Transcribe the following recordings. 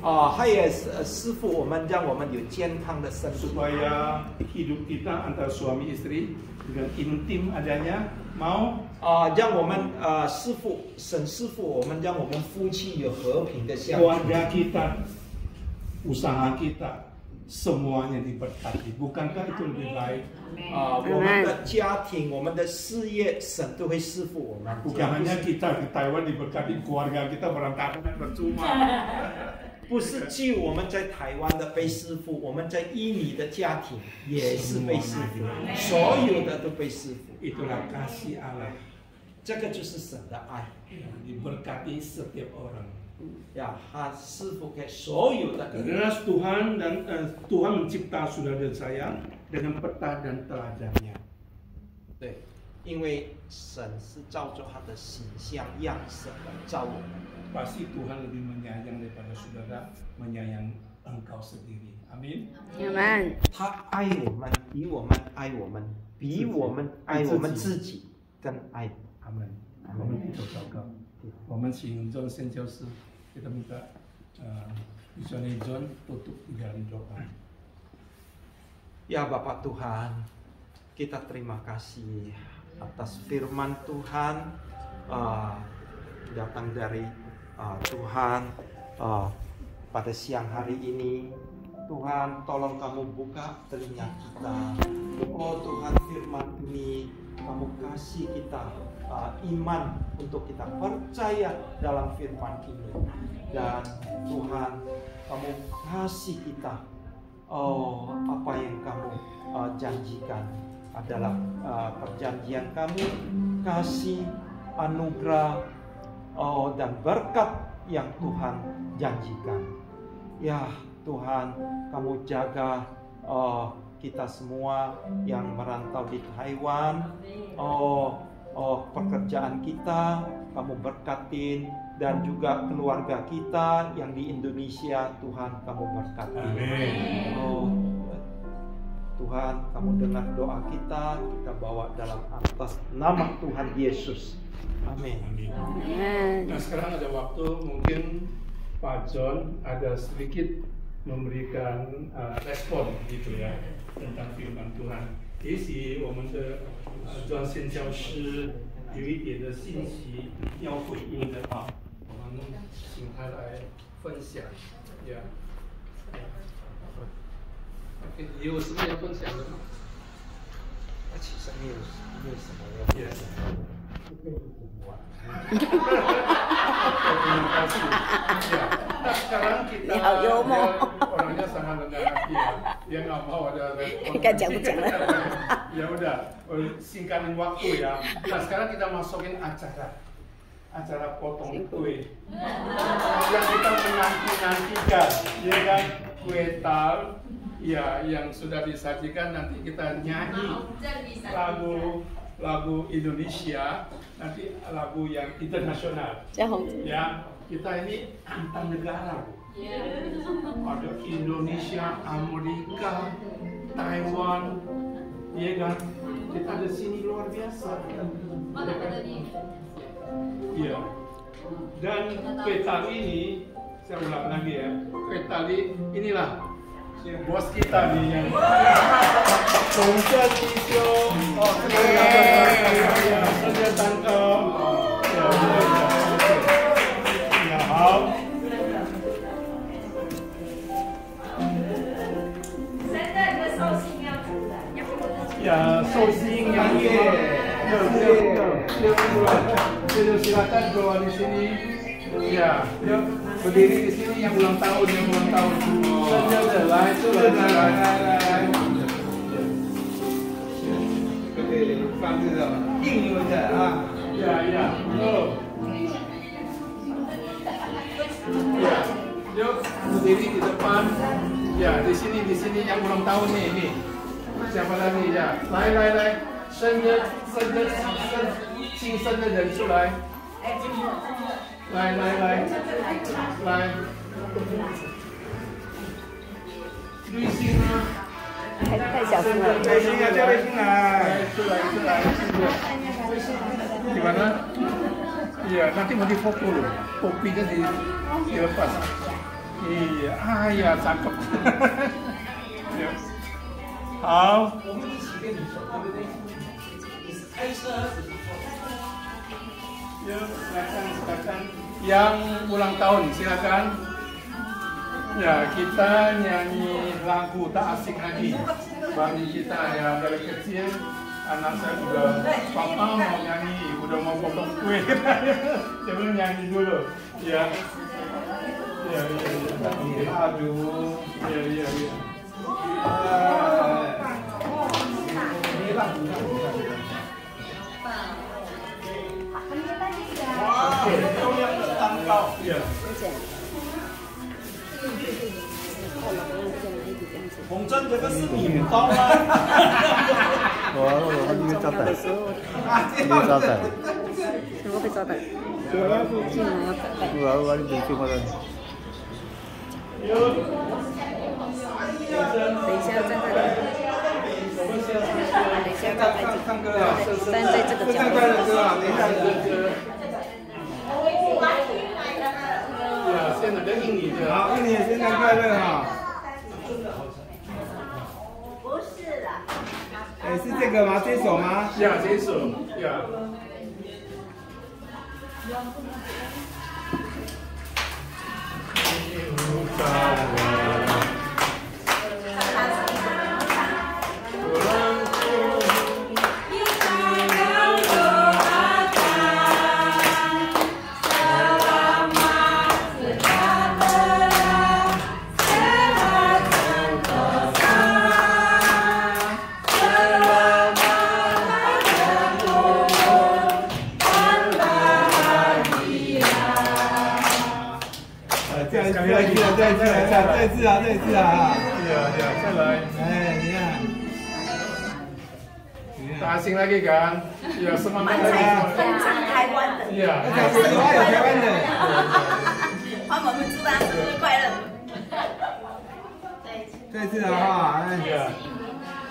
还有师傅，我们让我们有健康的身体。 supaya hidup kita antara suami istri dengan intim adanya, mau 让我们沈师傅，我们让我们夫妻有和平的相处。 keluarga kita, usaha kita semuanya diberkati. Bukankah itu lebih baik? 我们的家庭、我们的事业，神都会赐福我们。 Bukan hanya kita di Taiwan diberkati, keluarga kita berantakan percuma. 不是只有我们在台湾的被赐福，我们在印尼的家庭也是被赐福，所有的都被赐福。 Itulah kasih Allah. 这个就是神的爱， Diberkati setiap orang. 他赐福给所有的人。 Adalah Tuhan dan Tuhan mencipta saudara dan saya dengan peta dan teladannya. 对，因为神是照着他的形象样式来造我们。 Pasti Tuhan lebih menyayang daripada saudara menyayang engkau sendiri. Amin. Amen. 他爱我们，比我们爱我们，比我们爱我们自己更爱。 Amin. Amin. Kita berdoa. 我们请 John 宣教士 kita minta Misioneri John tutup di dalam doa. Ya Bapak Tuhan, kita terima kasih atas firman Tuhan datang dari Tuhan pada siang hari ini. Tuhan, tolong kamu buka telinga kita. Oh Tuhan, firman ini kamu kasih kita iman untuk kita percaya dalam firman ini. Dan Tuhan, kamu kasih kita apa yang kamu janjikan adalah perjanjian kamu, kasih, anugerah, dan berkat yang Tuhan janjikan. Ya Tuhan, kamu jaga kita semua yang merantau di Taiwan, pekerjaan kita, kamu berkatin, dan juga keluarga kita yang di Indonesia, Tuhan kamu berkati. Tuhan, kamu dengar doa kita bawa dalam atas nama Tuhan Yesus. Amin. Nah sekarang ada waktu, mungkin Pak John ada sedikit memberikan respon gitu ya tentang firman Tuhan。也许我们的John 宣教师有一点的信息要回应的啊，我们请他来分享呀。OK， 你有什么要分享的吗？其实没有什么要分享的。 Terima kasih. Ya. Nah, sekarang kita orangnya sangat rendah hati ya. Dia nggak mau ada respon. Ya udah, singkatin waktu ya. Nah sekarang kita masukin acara potong kue. Yang kita menanti-nantikan, ya kan? Kue tal, ya yang sudah disajikan nanti kita nyanyi lagu Indonesia, nanti lagu yang internasional. Ya, kita ini antar negara, Bu. Ada Indonesia, Amerika, Taiwan, ya kan? Kita ada sini luar biasa. Iya. Dan kue tali ini, saya ulang lagi ya, kue tali inilah bos kita nih yang silakan bawa di sini. Ya, berdiri di sini yang ulang tahun. Itu ya. Yuk, berdiri di depan. Ya, di sini yang ulang tahun nih. Siapa lagi ya? 来，生日庆生的人出来。来，滤芯啊！太小声了。滤芯啊，叫滤芯来，出来。Gimana? Iya, nanti mau difoto loh. Kopinya dilepas. Iya, ya cakep. Halo. 我们一起跟你走，对不对？你是开车还是坐？ Ya, silakan. Yang ulang tahun silakan. Ya, kita nyanyi lagu tak asing lagi. Bagi kita yang dari kecil, anak saya juga, papa mau nyanyi, udah mau potong kue. Coba nyanyi dulu. Ya. Ya. Aduh. Ya.哇，漂亮的蛋糕。Ya. 洪真，这个是米糕吗？我这个招待，这个招待。我被招待，我要入境了，要招待。我入境我的。等一下站在这里。等一下站在这里。唱歌啊！站在这个角落。唱歌啊！等一下，呀，现在跟印尼的。好，印尼圣诞快乐哈！不是啦。哎，是这个吗？这首吗？呀，这首呀。再一次啊！对啊，再来。哎，你看，大型lagi kan？ya semangat lagi。分唱台湾的。iya。有台湾的。帮我们祝他生日快乐。再一次啊！哈，哎。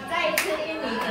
再一次印尼的。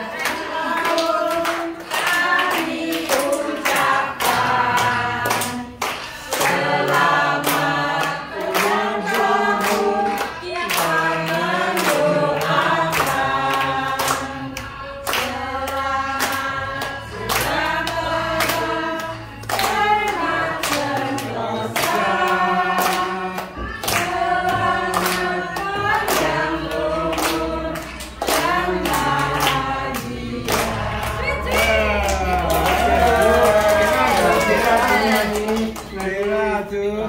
Terima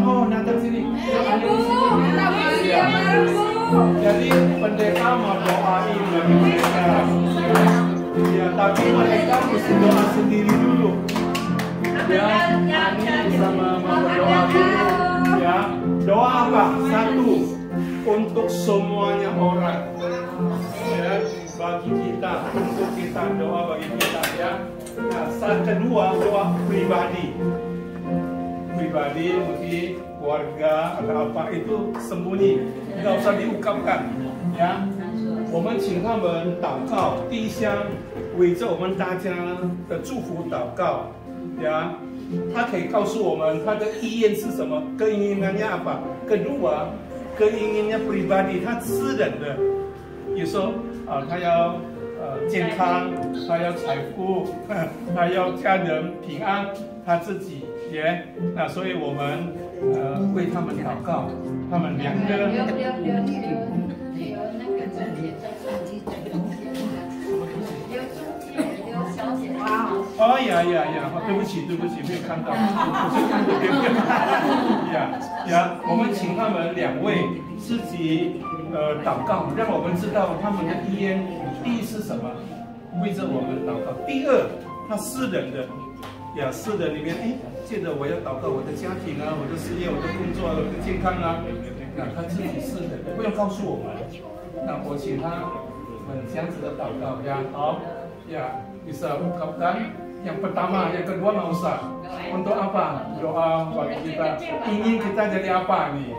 Oh, datang sini. Ya. Jadi pendeta mau doain bagi mereka. Ya, tapi mereka mesti doa sendiri dulu. Ya, Ani sama mau berdoa dulu. Ya, doa apa? Satu, untuk semuanya orang. Ya, bagi kita, untuk kita doa bagi kita ya. Nah, saat kedua doa pribadi. Pribadi mungkin keluarga atau apa itu sembunyi, nggak usah diungkapkan ya. 我们请他们祷告，第一箱围着我们大家的祝福祷告呀。他可以告诉我们他的意愿是什么 ，keinginannya apa, kedua keinginannya pribadi， 他私人的，比如说他要健康，他要财富，他要家人平安，他自己也那，所以我们为他们祷告，他们两个。哦呀呀呀！对不起，对不起，没有看到，我是看这边。呀，我们请他们两位自己祷告，让我们知道他们的意愿。第一是什么？为着我们祷告。第二，他私人的呀，私人里面，记得我要祷告我的家庭啊，我的事业，我的工作，我的健康啊。那他自己私人的，不用告诉我们。那我请他们这样子的祷告呀，好呀。 bisa ungkapkan yang pertama, yang kedua nggak usah. Untuk apa? Doa bagi kita. Ingin kita jadi apa nih?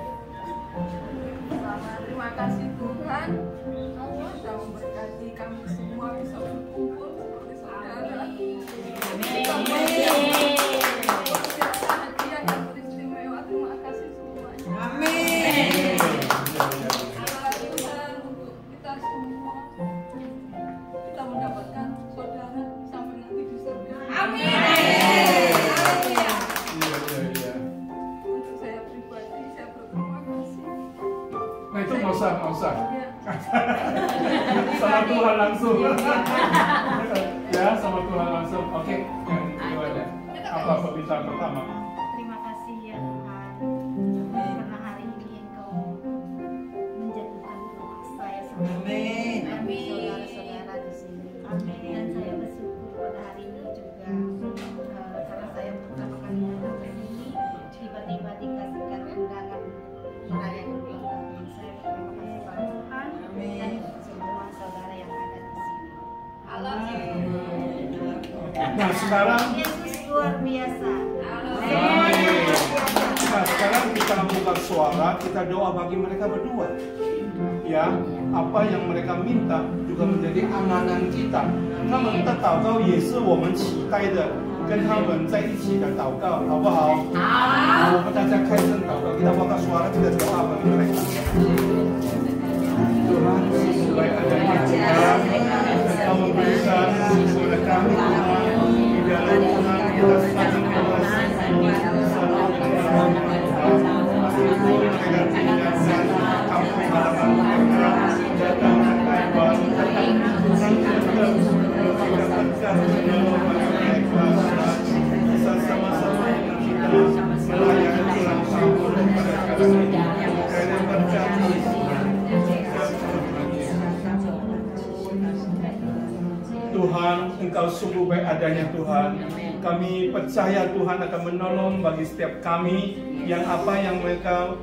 Terima kasih Tuhan, Allah sudah memberkati kami semua bisa berkumpul seperti saudara. Hadiah yang beristimewa. Terima kasih semuanya. Amin. Tuhan untuk kita semua kita mendapatkan saudara sampai nanti di surga. Amin. Untuk saya pribadi saya berterima kasih. Nah itu nggak usah. Sama Tuhan langsung. Ya, sama Tuhan langsung. Oke, yang kedua ada apa permintaan pertama? Terima kasih ya Tuhan, karena hari ini Engkau menjatuhkan saya sama saudara-saudara di sini. Dan saya bersyukur pada hari ini juga karena saya pertama kali datang ke sini, tiba-tiba dikasihkan undangan merayakan ulang tahun. Saya berterima kasih pada Tuhan dan semua saudara yang ada di sini. Nah sekarang Yesus luar biasa. Nah sekarang kita buka suara, kita doa bagi mereka berdua. Ya, apa yang mereka minta juga menjadi amanan kita. 他们的祷告也是我们期待的，跟他们在一起的祷告，好不好？好。我们大家开声祷告，kita buka suara, kita doa bagi mereka. Tuhan, sesuai adanya kita, Engkau memberikan kepada kami Tuhan, di dalam Tuhan kita saling mengasihi, saling menghormati. Mereka tinggalkan kampung halaman mereka, datang ke Taiwan, datang mendapatkan mereka bisa sama-sama dengan kita merayakan ulang tahun mereka ini. Karena berkati Tuhan, Engkau sungguh baik adanya Tuhan. Kami percaya Tuhan akan menolong bagi setiap kami yang apa yang mereka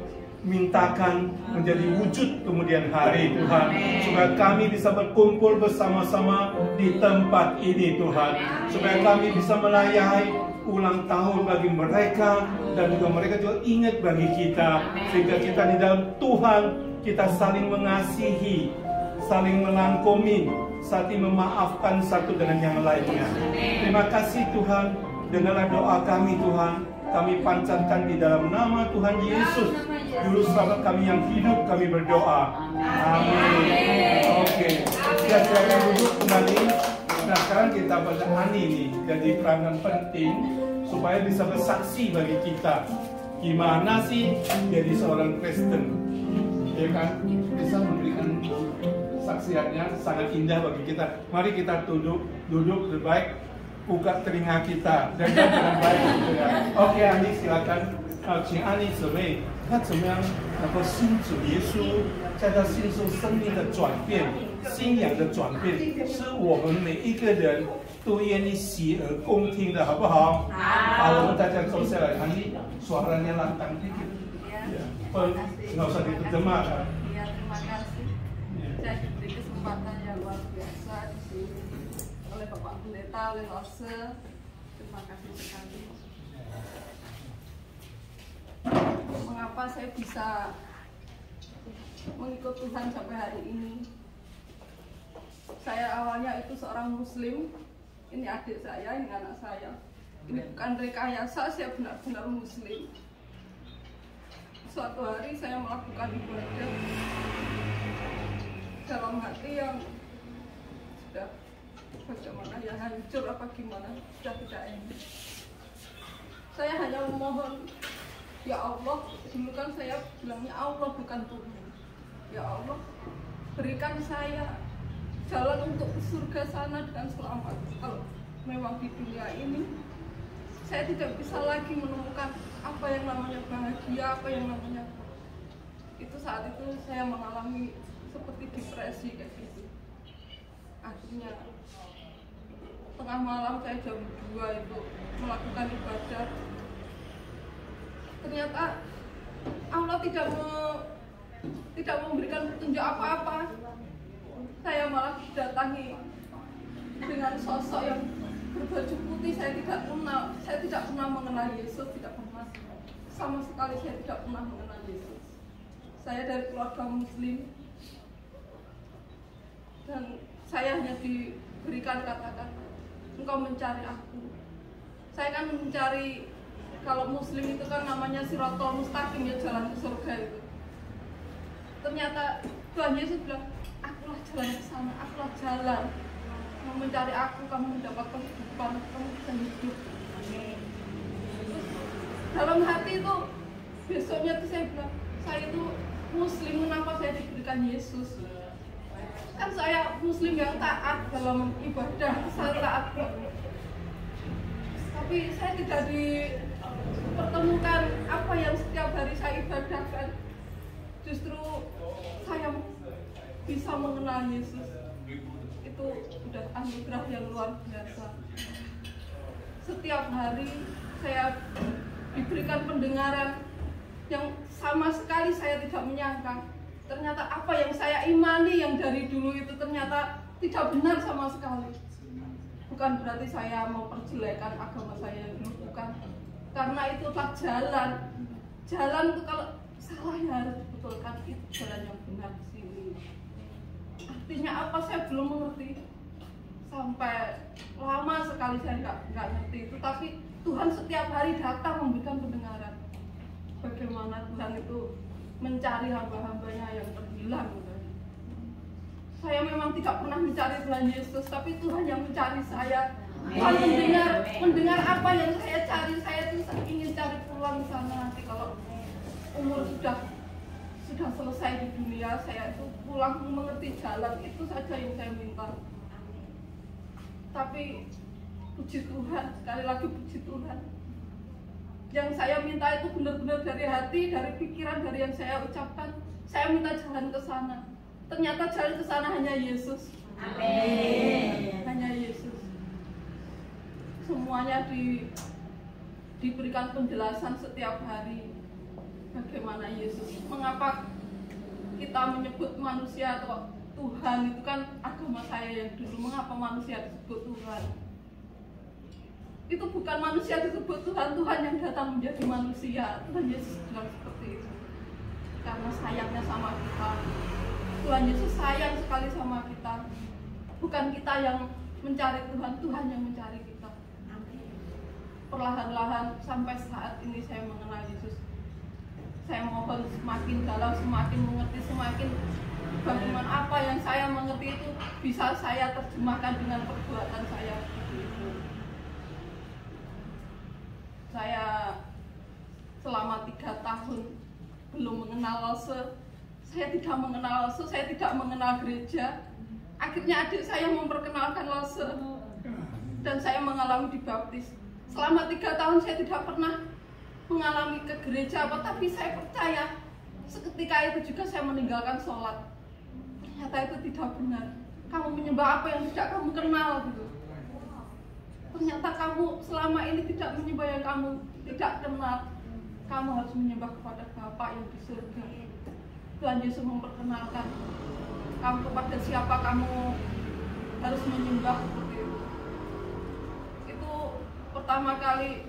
mintakan menjadi wujud kemudian hari Tuhan. Supaya kami bisa berkumpul bersama-sama di tempat ini Tuhan. Supaya kami bisa melayani ulang tahun bagi mereka dan juga mereka juga ingat bagi kita. Sehingga kita di dalam Tuhan kita saling mengasihi, saling melangkomi, saling memaafkan satu dengan yang lainnya. Terima kasih Tuhan, dengarlah doa kami Tuhan. Kami panjatkan di dalam nama Tuhan Yesus, Juru Selamat kami yang hidup, kami berdoa. Amin. Oke, silakan duduk kembali. Nah sekarang kita pada Ani nih, jadi peranan penting supaya bisa bersaksi bagi kita. Gimana sih jadi seorang Kristen? Ya kan, bisa memberikan saksiannya sangat indah bagi kita. Mari kita duduk terbaik, buka telinga kita dan dengan baik. Oke, Ani silakan. 请安妮姊妹，她怎么样能够信主耶稣，在她心中生命的转变、信仰的转变，是我们每一个人都愿意洗耳恭听的，好不好？好，我们大家坐下来，Ani suaranya lantang dikit. Nggak usah diterjemah. Ya, terima kasih. Saya diberi kesempatan yang luar biasa di sini oleh Bapak Pendeta, oleh Lose. Terima kasih sekali. Mengapa saya bisa mengikut Tuhan sampai hari ini? Saya awalnya itu seorang Muslim. Ini adik saya, ini anak saya. Ini bukan rekayasa, saya benar-benar Muslim. Suatu hari saya melakukan ibadah dalam hati yang sudah bagaimana ya, hancur apa gimana, sudah tidak enak. Saya hanya memohon, ya Allah, dulu kan saya bilangnya Allah bukan Tuhan. Ya Allah, berikan saya jalan untuk ke surga sana dengan selamat. Kalau memang di dunia ini saya tidak bisa lagi menemukan apa yang namanya bahagia, apa yang namanya itu. Saat itu saya mengalami seperti depresi kayak gitu. Akhirnya tengah malam saya jam 2 itu melakukan ibadah. Ternyata Allah tidak memberikan petunjuk apa-apa. Saya malah didatangi dengan sosok yang berbaju putih. Saya tidak pernah mengenal Yesus, tidak pernah, sama sekali saya tidak pernah mengenal Yesus. Saya dari keluarga Muslim dan saya hanya diberikan kata-kata, engkau mencari aku. Saya kan mencari, kalau Muslim itu kan namanya Siratal Mustaqim, ya, jalan ke surga itu. Ternyata Tuhan Yesus bilang, akulah jalan ke sana, akulah jalan. Kamu mencari aku, kamu mendapatkan kehidupan, kamu bisa hidup. Dalam hati itu, besoknya tuh saya bilang, saya itu Muslim, kenapa saya diberikan Yesus? Kan saya Muslim yang taat dalam ibadah, saya taat banget. Tapi saya tidak dipertemukan apa yang setiap hari saya ibadahkan. Justru saya bisa mengenal Yesus. Itu udah anugerah yang luar biasa. Setiap hari saya diberikan pendengaran yang sama sekali saya tidak menyangka. Ternyata apa yang saya imani yang dari dulu itu ternyata tidak benar sama sekali. Bukan berarti saya mau perjelekan agama saya yang dulu, bukan. Karena itu adalah jalan. Jalan itu kalau salah ya harus dibetulkan, itu jalan yang benar di sini. Artinya apa saya belum mengerti. Sampai lama sekali saya nggak ngerti itu. Tapi Tuhan setiap hari datang memberikan pendengaran. Bagaimana Tuhan itu mencari hamba-hambanya yang terhilang. Saya memang tidak pernah mencari Tuhan Yesus, tapi Tuhan yang mencari saya. Tuhan mendengar apa yang saya cari. Saya itu ingin cari pulang sana nanti kalau umur sudah selesai di dunia, saya itu pulang mengerti jalan. Itu saja yang saya minta. Tapi puji Tuhan, sekali lagi puji Tuhan. Yang saya minta itu benar-benar dari hati, dari pikiran, dari yang saya ucapkan. Saya minta jalan ke sana. Ternyata jalan ke sana hanya Yesus. Amin. Hanya Yesus. Semuanya diberikan penjelasan setiap hari. Bagaimana Yesus? Mengapa kita menyebut manusia atau Tuhan? Itu kan agama saya yang dulu. Mengapa manusia disebut Tuhan? Itu bukan manusia disebut Tuhan, Tuhan yang datang menjadi manusia. Tuhan Yesus bilang seperti itu. Karena sayangnya sama kita. Tuhan Yesus sayang sekali sama kita. Bukan kita yang mencari Tuhan, Tuhan yang mencari kita. Perlahan-lahan sampai saat ini saya mengenal Yesus. Saya mohon semakin dalam, semakin mengerti, semakin bagaimana apa yang saya mengerti itu bisa saya terjemahkan dengan perbuatan saya. Saya selama 3 tahun belum mengenal Lose. Saya tidak mengenal Lose, saya tidak mengenal gereja. Akhirnya adik saya memperkenalkan Lose dan saya mengalami dibaptis. Selama 3 tahun saya tidak pernah mengalami ke gereja apa, tapi saya percaya seketika itu juga saya meninggalkan sholat. Ternyata itu tidak benar. Kamu menyembah apa yang tidak kamu kenal gitu. Ternyata kamu selama ini tidak menyembah yang kamu tidak kenal. Kamu harus menyembah kepada Bapa yang di surga. Tuhan Yesus memperkenalkan kamu kepada siapa kamu harus menyembah seperti itu. Itu pertama kali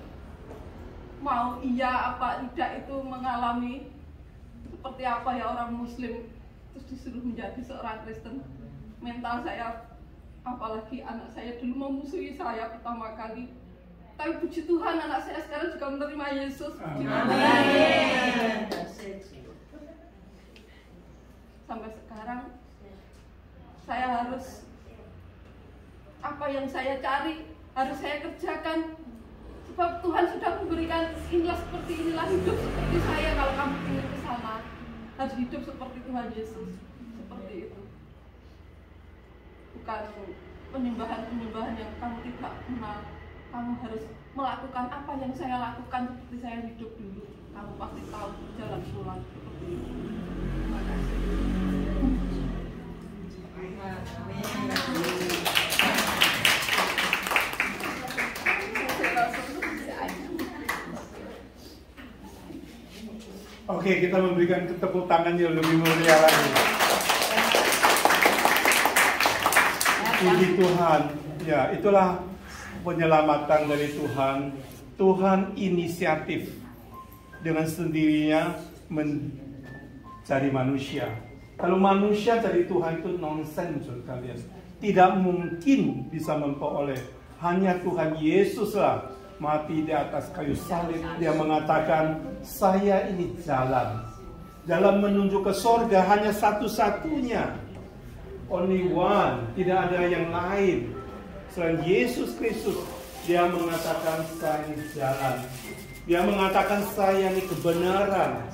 mau iya apa tidak itu mengalami seperti apa ya orang Muslim terus disuruh menjadi seorang Kristen. Mental saya, apalagi anak saya dulu memusuhi saya pertama kali, tapi puji Tuhan anak saya sekarang juga menerima Yesus. Amin. Sampai sekarang saya harus apa yang saya cari harus saya kerjakan, sebab Tuhan sudah memberikan inilah hidup seperti saya. Kalau kamu ingin ke sana harus hidup seperti Tuhan Yesus, seperti itu. Bukan penyembahan yang kamu tidak kenal. Kamu harus melakukan apa yang saya lakukan seperti saya hidup dulu. Kamu pasti tahu jalan pulang seperti itu. Terima kasih. Oke, kita memberikan tepuk tangan yang lebih mulia lagi. Puji Tuhan. Ya, itulah penyelamatan dari Tuhan. Tuhan inisiatif dengan sendirinya mencari manusia. Kalau manusia cari Tuhan itu nonsens kalian. Tidak mungkin bisa memperoleh. Hanya Tuhan Yesuslah mati di atas kayu salib. Dia mengatakan, saya ini jalan. Jalan menuju ke sorga hanya satu-satunya. Only one. Tidak ada yang lain. Selain Yesus Kristus, dia mengatakan saya ini jalan. Dia mengatakan saya ini kebenaran.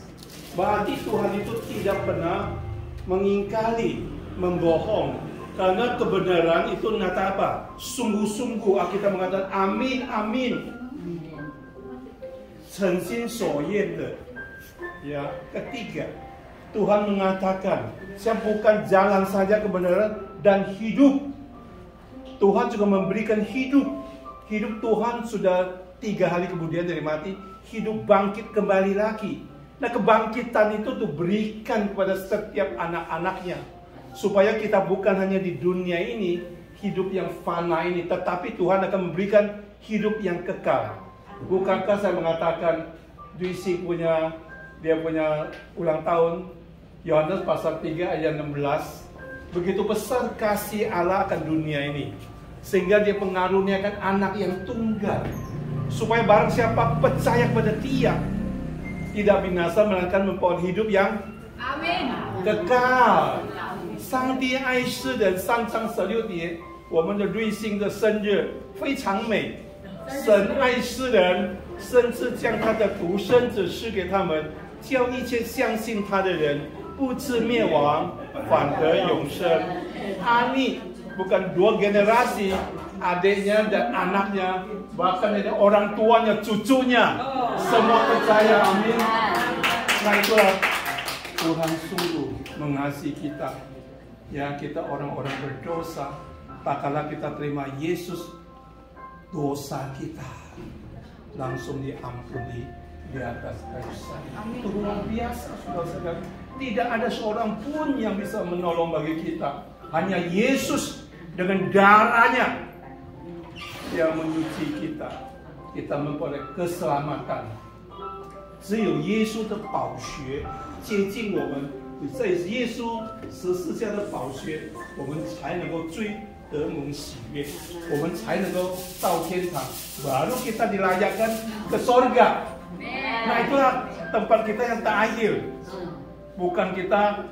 Berarti Tuhan itu tidak pernah mengingkari, membohong. Karena kebenaran itu nata apa? Sungguh-sungguh. Kita mengatakan amin, amin. Censin soyen de. Ya, ketiga, Tuhan mengatakan, saya bukan jalan saja kebenaran dan hidup. Tuhan juga memberikan hidup. Hidup Tuhan sudah 3 hari kemudian dari mati, hidup bangkit kembali lagi. Nah, kebangkitan itu diberikan kepada setiap anak-anaknya. Supaya kita bukan hanya di dunia ini, hidup yang fana ini, tetapi Tuhan akan memberikan hidup yang kekal. Bukankah saya mengatakan, Duisi dia punya ulang tahun, Yohanes pasal 3 ayat 16. Begitu besar kasih Allah akan dunia ini, sehingga dia mengaruniakan anak yang tunggal, supaya barang siapa percaya kepada dia, tidak binasa melainkan memperoleh hidup yang kekal。上帝爱世人，3章16节，我们的瑞星的生日非常美。神爱世人，甚至将他的独生子赐给他们，叫一切相信他的人不至灭亡，反得永生。Ani bukan 2 generasi, adiknya dan anaknya, bahkan ada orang tuanya, cucunya, semua percaya, amin. Nah, itulah Tuhan sungguh mengasihi kita. Ya, kita orang-orang berdosa, tak kalah kita terima Yesus, dosa kita langsung diampuni di atas kayu salib. Itu luar biasa, saudara-saudara. Tidak ada seorang pun yang bisa menolong bagi kita. Hanya Yesus dengan darahnya yang menyuci kita. Kita memperoleh keselamatan. 只有耶稣的宝血接近我们，这也是耶稣十字架的宝血，我们才能够得蒙喜悦，我们才能够到天堂， baru kita dilayakkan ke sorga. Nah, itulah tempat kita yang terakhir. Bukan kita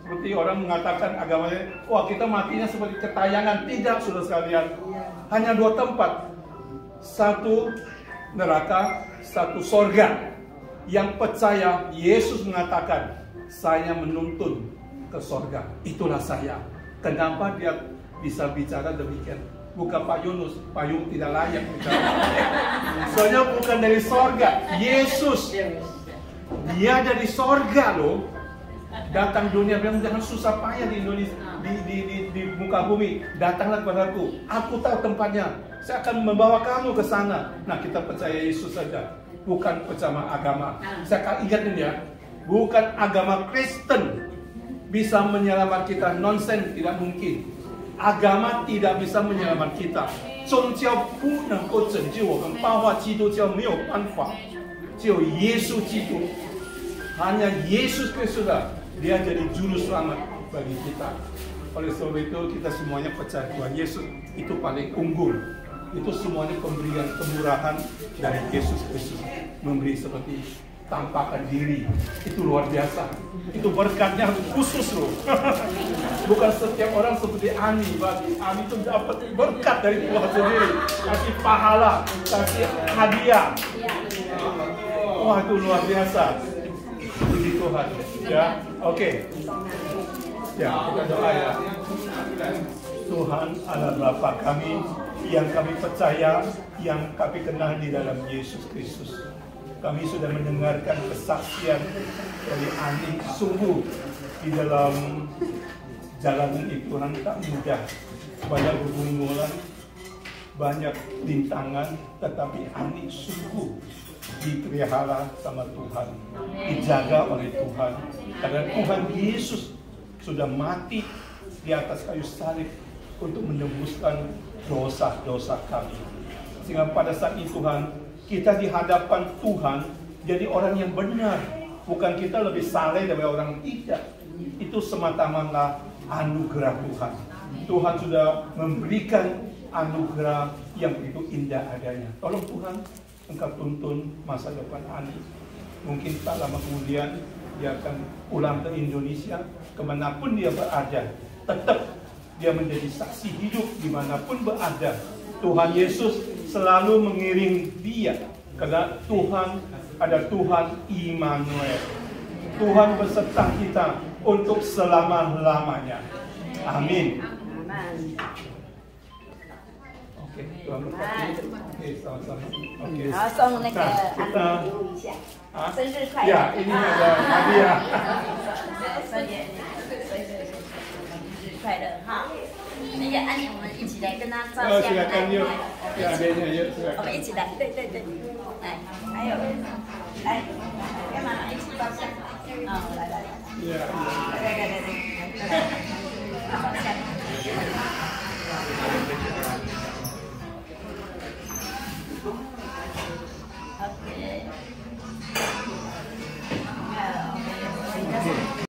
seperti orang mengatakan agamanya, wah kita matinya seperti ketayangan. Tidak, saudara sekalian. Hanya 2 tempat. 1 neraka, 1 sorga. Yang percaya, Yesus mengatakan, saya menuntun ke sorga. Itulah saya. Kenapa dia bisa bicara demikian? bukan Pak Yunus, payung tidak layak. Soalnya bukan dari sorga. Yesus, dia dari sorga loh. Datang dunia, bilang jangan susah payah di Indonesia, di muka bumi. Datanglah kepadaku, aku tahu tempatnya. Saya akan membawa kamu ke sana. Nah, kita percaya Yesus saja, bukan percaya agama. Saya akan ingatin ya, bukan agama Kristen bisa menyelamatkan kita. Nonsen, tidak mungkin. Agama tidak bisa menyelamatkan kita. 宗教不能够拯救我们，包括基督教没有办法，只有耶稣基督。Hanya Yesus Kristus lah, dia jadi juru selamat bagi kita. Oleh sebab itu kita semuanya percaya Tuhan Yesus itu paling unggul. Itu semuanya pemberian kemurahan dari Yesus Kristus. Memberi seperti tampakkan diri, itu luar biasa. Itu berkatnya khusus loh. Bukan setiap orang seperti Ani. Bagi Ani itu dapat berkat dari Tuhan sendiri, kasih pahala, kasih hadiah. Wah, itu luar biasa. Puji Tuhan, ya. Oke. Ya, kita doa ya. Tuhan adalah Bapa kami yang kami percaya, yang kami kenal di dalam Yesus Kristus. Kami sudah mendengarkan kesaksian dari Ani. Sungguh di dalam jalan ini Tuhan tak mudah, banyak pergumulan, banyak rintangan, tetapi Ani sungguh dipelihara sama Tuhan, dijaga oleh Tuhan, karena Tuhan Yesus sudah mati di atas kayu salib untuk menebuskan dosa-dosa kami. Sehingga pada saat itu Tuhan, kita di hadapan Tuhan jadi orang yang benar, bukan kita lebih saleh dari orang tidak. Itu semata-mata anugerah Tuhan. Tuhan sudah memberikan anugerah yang begitu indah adanya. Tolong Tuhan, Engkau tuntun masa depan Ani. Mungkin tak lama kemudian dia akan pulang ke Indonesia, kemanapun dia berada, tetap dia menjadi saksi hidup dimanapun berada. Tuhan Yesus selalu mengiring dia, karena Tuhan ada Tuhan Immanuel. Tuhan beserta kita untuk selama-lamanya. Amin. Oke, Tuhan berkati. Oke, sama-sama. Oke. 然后送那个 kita 一下， ah, 生日快乐！ ya, ini ada hadiah. 生日快乐哈！那个安妮，我们一起来跟他照相， Silakan yuk. 来， Ya, adanya yuk. 我 Silakan. 们一起来，对对对，来，还有，来，跟妈妈一起照相，啊，来来来， Ya, ya. 来，照相。OK。